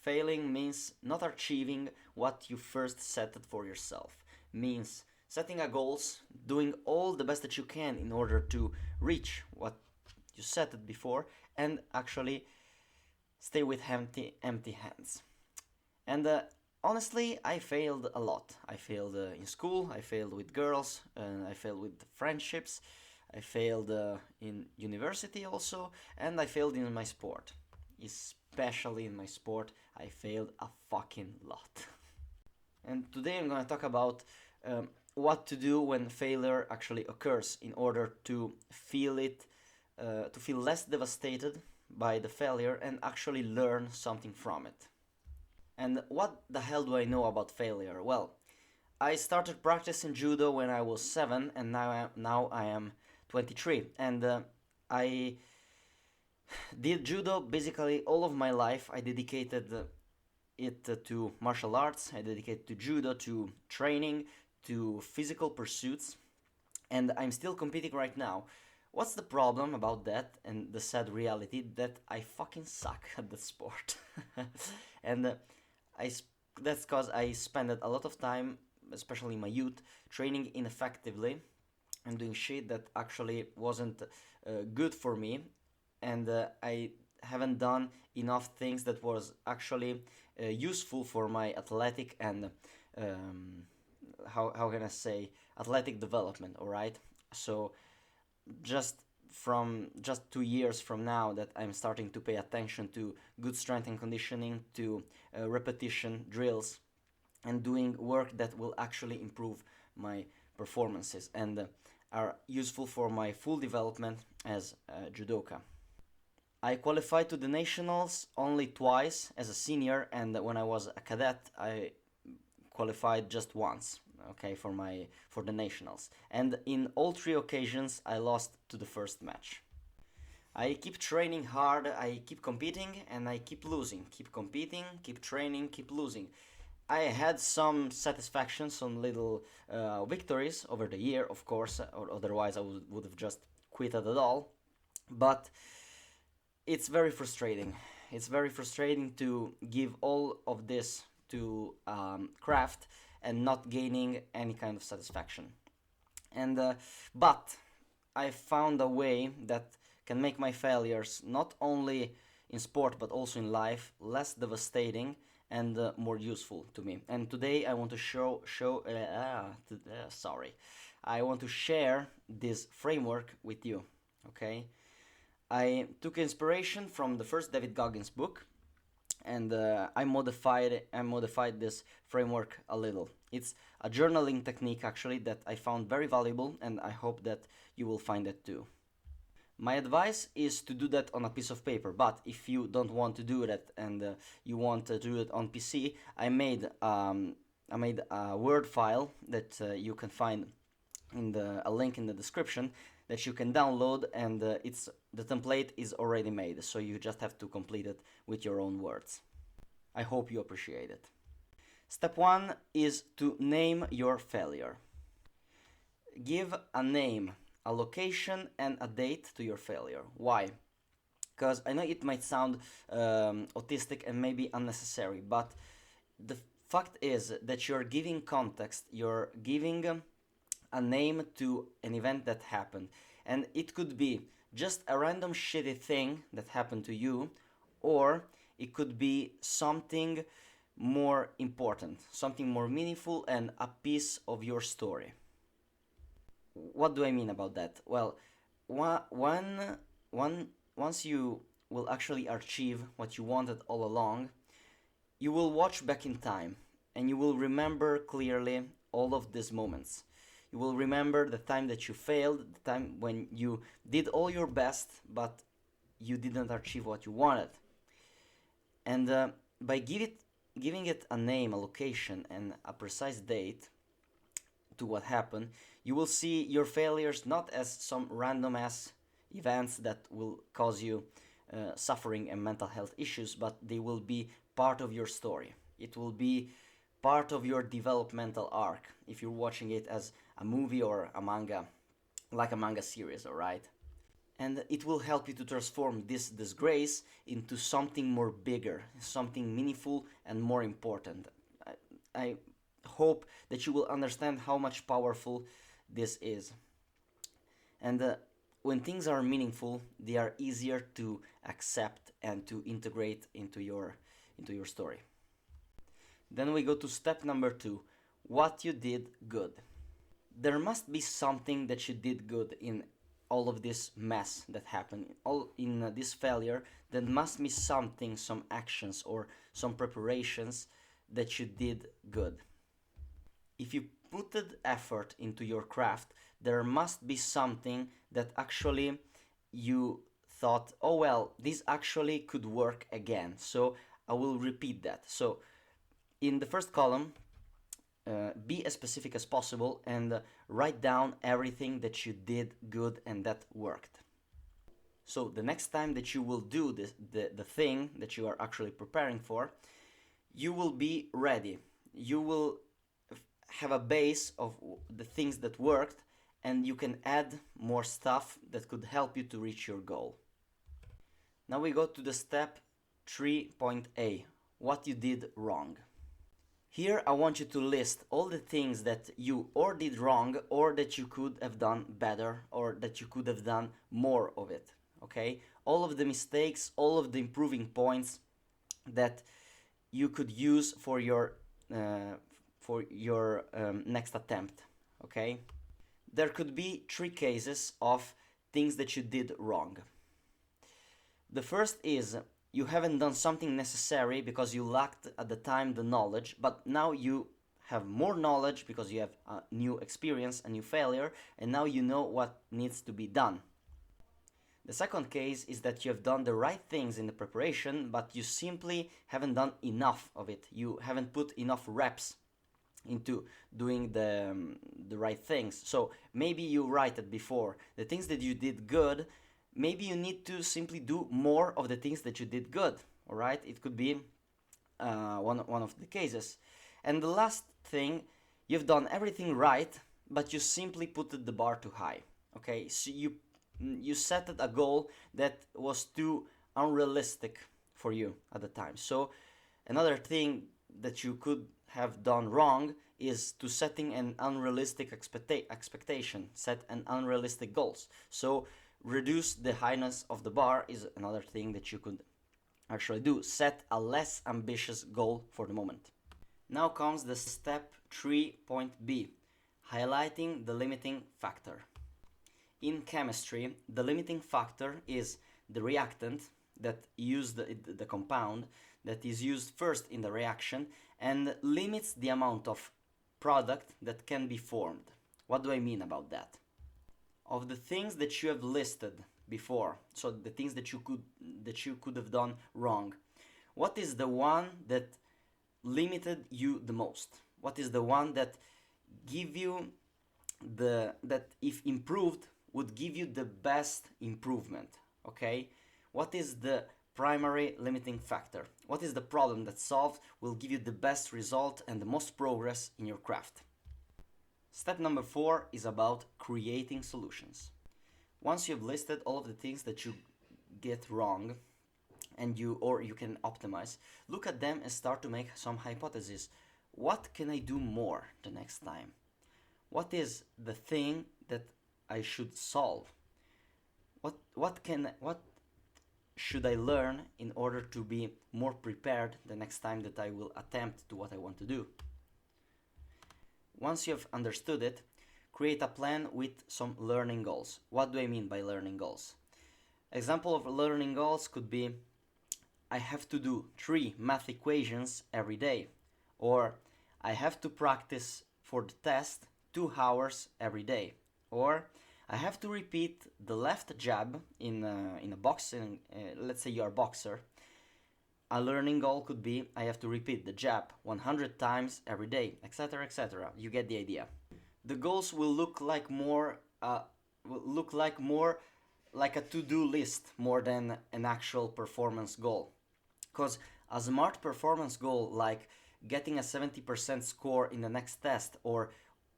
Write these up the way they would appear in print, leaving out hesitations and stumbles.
failing means not achieving what you first set it for yourself. Means setting a goals, doing all the best that you can in order to reach what you set it before, and actually stay with empty hands. And honestly, I failed a lot. I failed in school, I failed with girls, and I failed with friendships, I failed in university also, and I failed in my sport. Especially in my sport, I failed a fucking lot. And today I'm gonna talk about what to do when failure actually occurs in order to to feel less devastated by the failure and actually learn something from it. And what the hell do I know about failure? Well, I started practicing judo when I was 7, and now I am 23. And I did judo basically all of my life. I dedicated it to martial arts, I dedicated to judo, to training, to physical pursuits, and I'm still competing right now. What's the problem about that and the sad reality that I fucking suck at the sport? and I sp- that's because I spent a lot of time, especially in my youth, training ineffectively and doing shit that actually wasn't good for me, and I haven't done enough things that was actually useful for my athletic and um, how can I say athletic development. All right, so just 2 years from now that I'm starting to pay attention to good strength and conditioning, to repetition drills, and doing work that will actually improve my performances and are useful for my full development as a judoka. I qualified to the nationals only twice as a senior, and when I was a cadet, I qualified just once. Okay, for the nationals, and in all three occasions, I lost to the first match. I keep training hard, I keep competing, and I keep losing. Keep competing, keep training, keep losing. I had some satisfaction, some little victories over the year, of course, or otherwise I would have just quit it all. But it's very frustrating. It's very frustrating to give all of this to craft and not gaining any kind of satisfaction. And but I found a way that can make my failures not only in sport but also in life less devastating and more useful to me. And today I want to sorry, I want to share this framework with you. Okay, I took inspiration from the first David Goggins book, and I modified this framework a little. It's a journaling technique actually that I found very valuable, and I hope that you will find it too. My advice is to do that on a piece of paper, but if you don't want to do that and you want to do it on PC, I made a Word file that you can find in a link in the description that you can download, and it's the template is already made, so you just have to complete it with your own words. I hope you appreciate it. Step 1 is to name your failure. Give a name, a location, and a date to your failure. Why? Because I know it might sound autistic and maybe unnecessary, but the fact is that you're giving context, you're giving a name to an event that happened. And it could be just a random shitty thing that happened to you, or it could be something more important, something more meaningful, and a piece of your story. What do I mean about that? Well, once you will actually achieve what you wanted all along, you will watch back in time and you will remember clearly all of these moments. You will remember the time that you failed, the time when you did all your best, but you didn't achieve what you wanted. And by giving it a name, a location, and a precise date to what happened, you will see your failures not as some random ass events that will cause you suffering and mental health issues, but they will be part of your story. It will be part of your developmental arc if you're watching it as a movie or a manga, like a manga series, alright? and it will help you to transform this disgrace into something more bigger, something meaningful and more important. I hope that you will understand how much powerful this is. And when things are meaningful, they are easier to accept and to integrate into your story. Then we go to step number 2, what you did good. There must be something that you did good in all of this mess that happened, all in this failure. There must be something, some actions or some preparations that you did good. If you put effort into your craft, there must be something that actually you thought, oh well, this actually could work again, so I will repeat that. So in the first column, be as specific as possible and write down everything that you did good and that worked. So the next time that you will do this, the thing that you are actually preparing for, you will be ready. You will have a base of the things that worked, and you can add more stuff that could help you to reach your goal. Now we go to the step 3.A, what you did wrong. Here I want you to list all the things that you or did wrong or that you could have done better or that you could have done more of it, okay? All of the mistakes, all of the improving points that you could use for your next attempt, okay? There could be 3 cases of things that you did wrong. The first is you haven't done something necessary because you lacked at the time the knowledge, but now you have more knowledge because you have a new experience, a new failure, and now you know what needs to be done. The second case is that you have done the right things in the preparation, but you simply haven't done enough of it. You haven't put enough reps into doing the right things. So maybe you write it before. The things that you did good, maybe you need to simply do more of the things that you did good, all right? It could be one of the cases. And the last thing, you've done everything right, but you simply put the bar too high, okay? So you set a goal that was too unrealistic for you at the time. So another thing that you could have done wrong is to setting an unrealistic expectation, set an unrealistic goals. So reduce the highness of the bar is another thing that you could actually do. Set a less ambitious goal for the moment. Now comes the step 3.B, highlighting the limiting factor. In chemistry, the limiting factor is the reactant that use the compound that is used first in the reaction and limits the amount of product that can be formed. What do I mean about that? Of the things that you have listed before, so the things that you could have done wrong, what is the one that limited you the most? What is the one that give you that if improved would give you the best improvement, okay? What is the primary limiting factor? What is the problem that solved will give you the best result and the most progress in your craft? Step number 4 is about creating solutions. Once you've listed all of the things that you get wrong and you can optimize, look at them and start to make some hypotheses. What can I do more the next time? What is the thing that I should solve? What should I learn in order to be more prepared the next time that I will attempt to what I want to do? Once you have understood it, create a plan with some learning goals. What do I mean by learning goals? Example of learning goals could be I have to do 3 math equations every day, or I have to practice for the test 2 hours every day, or I have to repeat the left jab in a boxing, let's say you are a boxer. A learning goal could be I have to repeat the jab 100 times every day, etc., etc. You get the idea. The goals will look like more like a to-do list more than an actual performance goal. Because a smart performance goal like getting a 70% score in the next test or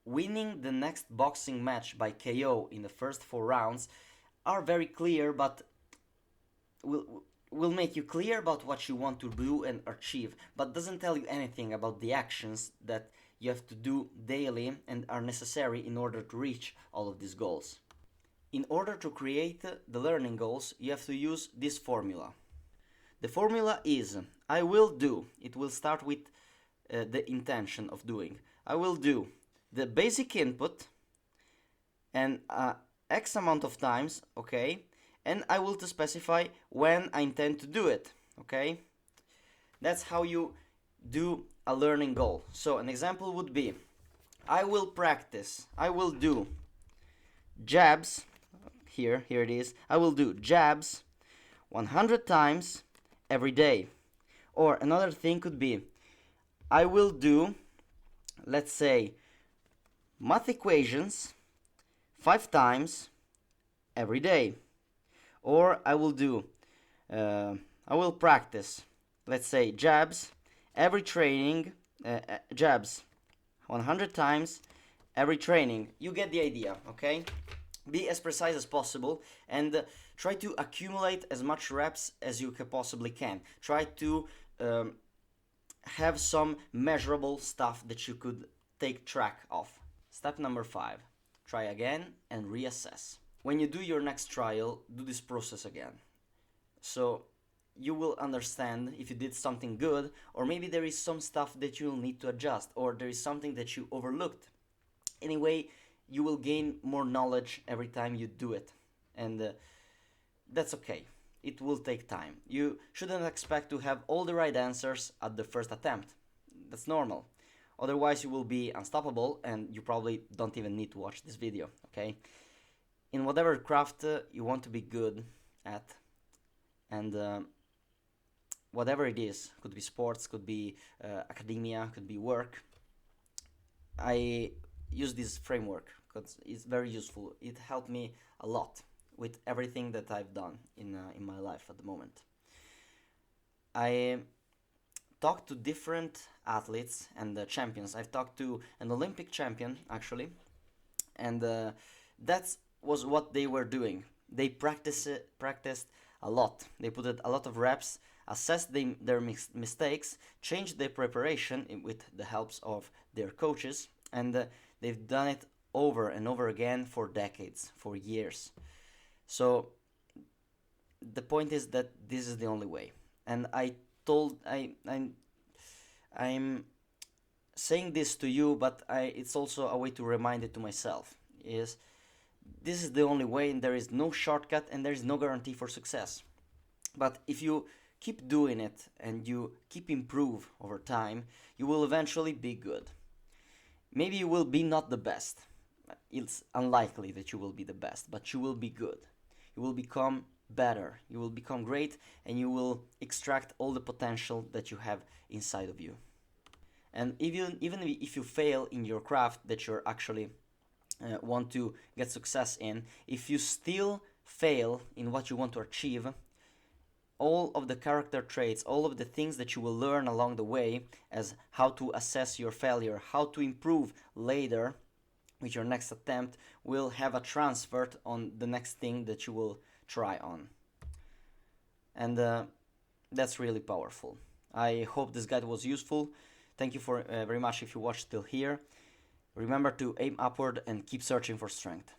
winning the next boxing match by KO in the first 4 rounds are very clear, but will make you clear about what you want to do and achieve, but doesn't tell you anything about the actions that you have to do daily and are necessary in order to reach all of these goals. In order to create the learning goals, you have to use this formula. The formula is I will do. It will start with the intention of doing. I will do the basic input and X amount of times, okay? And I will to specify when I intend to do it, okay? That's how you do a learning goal. So an example would be, I will practice, I will do jabs, here it is, I will do jabs 100 times every day. Or another thing could be, I will do, let's say, math equations 5 times every day. Or I will practice, let's say, jabs every training, jabs 100 times every training. You get the idea, okay? Be as precise as possible and try to accumulate as much reps as you possibly can. Try to have some measurable stuff that you could take track of. Step number 5. Try again and reassess. When you do your next trial, do this process again. So you will understand if you did something good, or maybe there is some stuff that you'll need to adjust, or there is something that you overlooked. Anyway, you will gain more knowledge every time you do it, and that's okay. It will take time. You shouldn't expect to have all the right answers at the first attempt. That's normal. Otherwise, you will be unstoppable, and you probably don't even need to watch this video, okay? In whatever craft you want to be good at, and whatever it is, could be sports, could be academia, could be work, I use this framework because it's very useful. It helped me a lot with everything that I've done in my life at the moment. I talked to different athletes and champions. I've talked to an Olympic champion, actually, and that was what they were doing. They practiced a lot. They put a lot of reps, assessed their mistakes, changed their preparation with the helps of their coaches, and they've done it over and over again for decades, for years. So the point is that this is the only way. And I'm saying this to you, but it's also a way to remind it to myself. This is the only way, and there is no shortcut, and there is no guarantee for success. But if you keep doing it and you keep improve over time, you will eventually be good. Maybe you will be not the best. It's unlikely that you will be the best, but you will be good. You will become better. You will become great, and you will extract all the potential that you have inside of you. And even if you fail in your craft that you're actually want to get success in, if you still fail in what you want to achieve, all of the character traits, all of the things that you will learn along the way as how to assess your failure, how to improve later with your next attempt, will have a transfer on the next thing that you will try on. And that's really powerful. I hope this guide was useful. Thank you for very much if you watched till here. Remember to aim upward and keep searching for strength.